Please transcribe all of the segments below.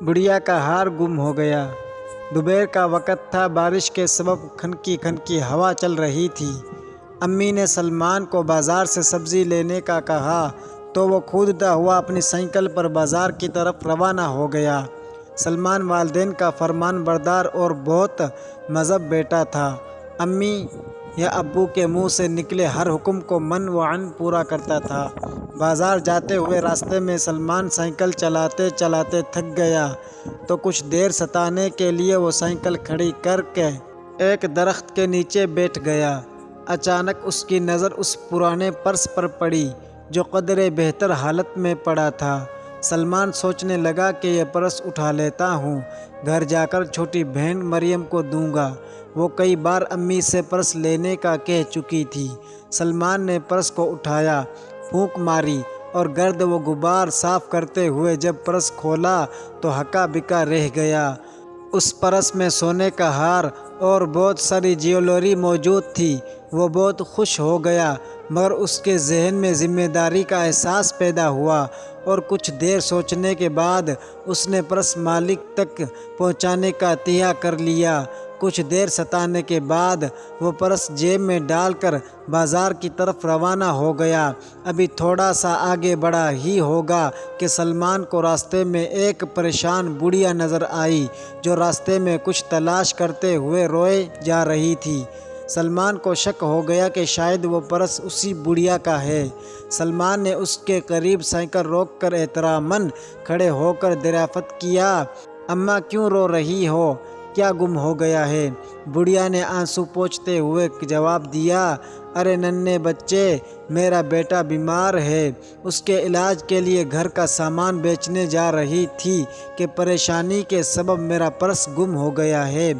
بڑھیا کا ہار گم ہو گیا۔ دوپہر کا وقت تھا، بارش کے سبب کھنکی کھنکی ہوا چل رہی تھی۔ امی نے سلمان کو بازار سے سبزی لینے کا کہا تو وہ کودتا ہوا اپنی سائیکل پر بازار کی طرف روانہ ہو گیا۔ سلمان والدین کا فرمان بردار اور بہت مہذب بیٹا تھا۔ امی یا ابو کے منہ سے نکلے ہر حکم کو من و عن پورا کرتا تھا۔ بازار جاتے ہوئے راستے میں سلمان سائیکل چلاتے چلاتے تھک گیا تو کچھ دیر ستانے کے لیے وہ سائیکل کھڑی کر کے ایک درخت کے نیچے بیٹھ گیا۔ اچانک اس کی نظر اس پرانے پرس پر پڑی جو قدرے بہتر حالت میں پڑا تھا۔ سلمان سوچنے لگا کہ یہ پرس اٹھا لیتا ہوں، گھر جا کر چھوٹی بہن مریم کو دوں گا۔ وہ کئی بار امی سے پرس لینے کا کہہ چکی تھی۔ سلمان نے پرس کو اٹھایا، پھونک ماری اور گرد و غبار صاف کرتے ہوئے جب پرس کھولا تو ہکا بکا رہ گیا۔ اس پرس میں سونے کا ہار اور بہت ساری جیولری موجود تھی۔ وہ بہت خوش ہو گیا، مگر اس کے ذہن میں ذمہ داری کا احساس پیدا ہوا اور کچھ دیر سوچنے کے بعد اس نے پرس مالک تک پہنچانے کا عطیہ کر لیا۔ کچھ دیر ستانے کے بعد وہ پرس جیب میں ڈال کر بازار کی طرف روانہ ہو گیا۔ ابھی تھوڑا سا آگے بڑھا ہی ہوگا کہ سلمان کو راستے میں ایک پریشان بڑھیا نظر آئی جو راستے میں کچھ تلاش کرتے ہوئے روئے جا رہی تھی۔ سلمان کو شک ہو گیا کہ شاید وہ پرس اسی بڑھیا کا ہے۔ سلمان نے اس کے قریب سائیکل روک کر احتراماً کھڑے ہو کر دریافت کیا، اماں کیوں رو رہی ہو؟ کیا گم ہو گیا ہے؟ بڑھیا نے آنسو پوچھتے ہوئے جواب دیا، ارے ننھے بچے، میرا بیٹا بیمار ہے، اس کے علاج کے لیے گھر کا سامان بیچنے جا رہی تھی کہ پریشانی کے سبب میرا پرس گم ہو گیا ہے،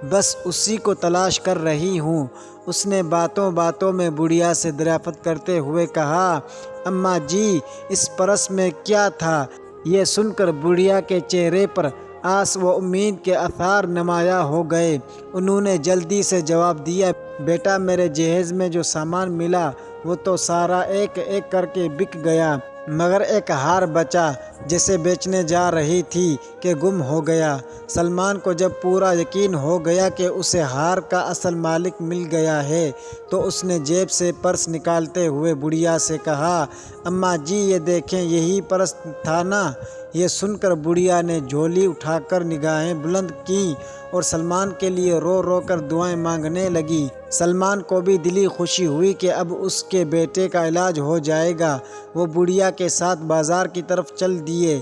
بس اسی کو تلاش کر رہی ہوں۔ اس نے باتوں باتوں میں بڑھیا سے دریافت کرتے ہوئے کہا، اماں جی اس پرس میں کیا تھا؟ یہ سن کر بڑھیا کے چہرے پر آس و امید کے آثار نمایاں ہو گئے۔ انہوں نے جلدی سے جواب دیا، بیٹا میرے جہیز میں جو سامان ملا وہ تو سارا ایک ایک کر کے بک گیا، مگر ایک ہار بچا جسے بیچنے جا رہی تھی کہ گم ہو گیا۔ سلمان کو جب پورا یقین ہو گیا کہ اسے ہار کا اصل مالک مل گیا ہے تو اس نے جیب سے پرس نکالتے ہوئے بڑھیا سے کہا، اماں جی یہ دیکھیں یہی پرس تھا نا؟ یہ سن کر بڑھیا نے جھولی اٹھا کر نگاہیں بلند کیں اور سلمان کے لیے رو رو کر دعائیں مانگنے لگی۔ سلمان کو بھی دلی خوشی ہوئی کہ اب اس کے بیٹے کا علاج ہو جائے گا۔ وہ بڑھیا کے ساتھ بازار کی طرف چل دیے۔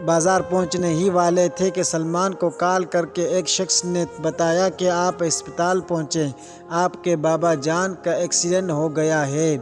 بازار پہنچنے ہی والے تھے کہ سلمان کو کال کر کے ایک شخص نے بتایا کہ آپ اسپتال پہنچیں، آپ کے بابا جان کا ایکسیڈنٹ ہو گیا ہے۔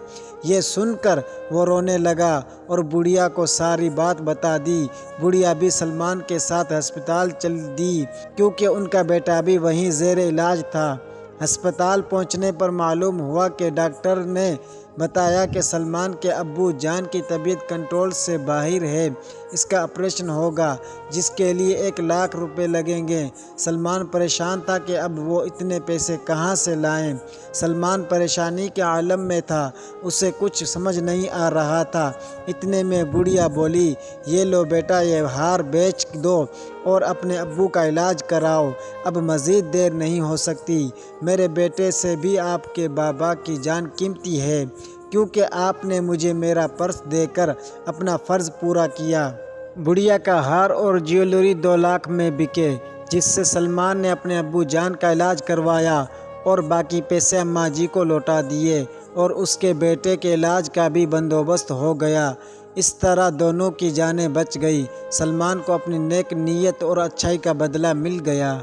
یہ سن کر وہ رونے لگا اور بڑھیا کو ساری بات بتا دی۔ بڑھیا بھی سلمان کے ساتھ ہسپتال چل دی کیونکہ ان کا بیٹا بھی وہیں زیر علاج تھا۔ ہسپتال پہنچنے پر معلوم ہوا کہ ڈاکٹر نے بتایا کہ سلمان کے ابو جان کی طبیعت کنٹرول سے باہر ہے، اس کا آپریشن ہوگا جس کے لیے 1,00,000 روپے لگیں گے۔ سلمان پریشان تھا کہ اب وہ اتنے پیسے کہاں سے لائیں۔ سلمان پریشانی کے عالم میں تھا، اسے کچھ سمجھ نہیں آ رہا تھا۔ اتنے میں بڑھیا بولی، یہ لو بیٹا یہ ہار بیچ دو اور اپنے ابو کا علاج کراؤ، اب مزید دیر نہیں ہو سکتی۔ میرے بیٹے سے بھی آپ کے بابا کی جان قیمتی ہے کیونکہ آپ نے مجھے میرا پرس دے کر اپنا فرض پورا کیا۔ بڑھیا کا ہار اور جیولری 2,00,000 میں بکے جس سے سلمان نے اپنے ابو جان کا علاج کروایا اور باقی پیسے اماں جی کو لوٹا دیے اور اس کے بیٹے کے علاج کا بھی بندوبست ہو گیا۔ اس طرح دونوں کی جانیں بچ گئی۔ سلمان کو اپنی نیک نیت اور اچھائی کا بدلہ مل گیا۔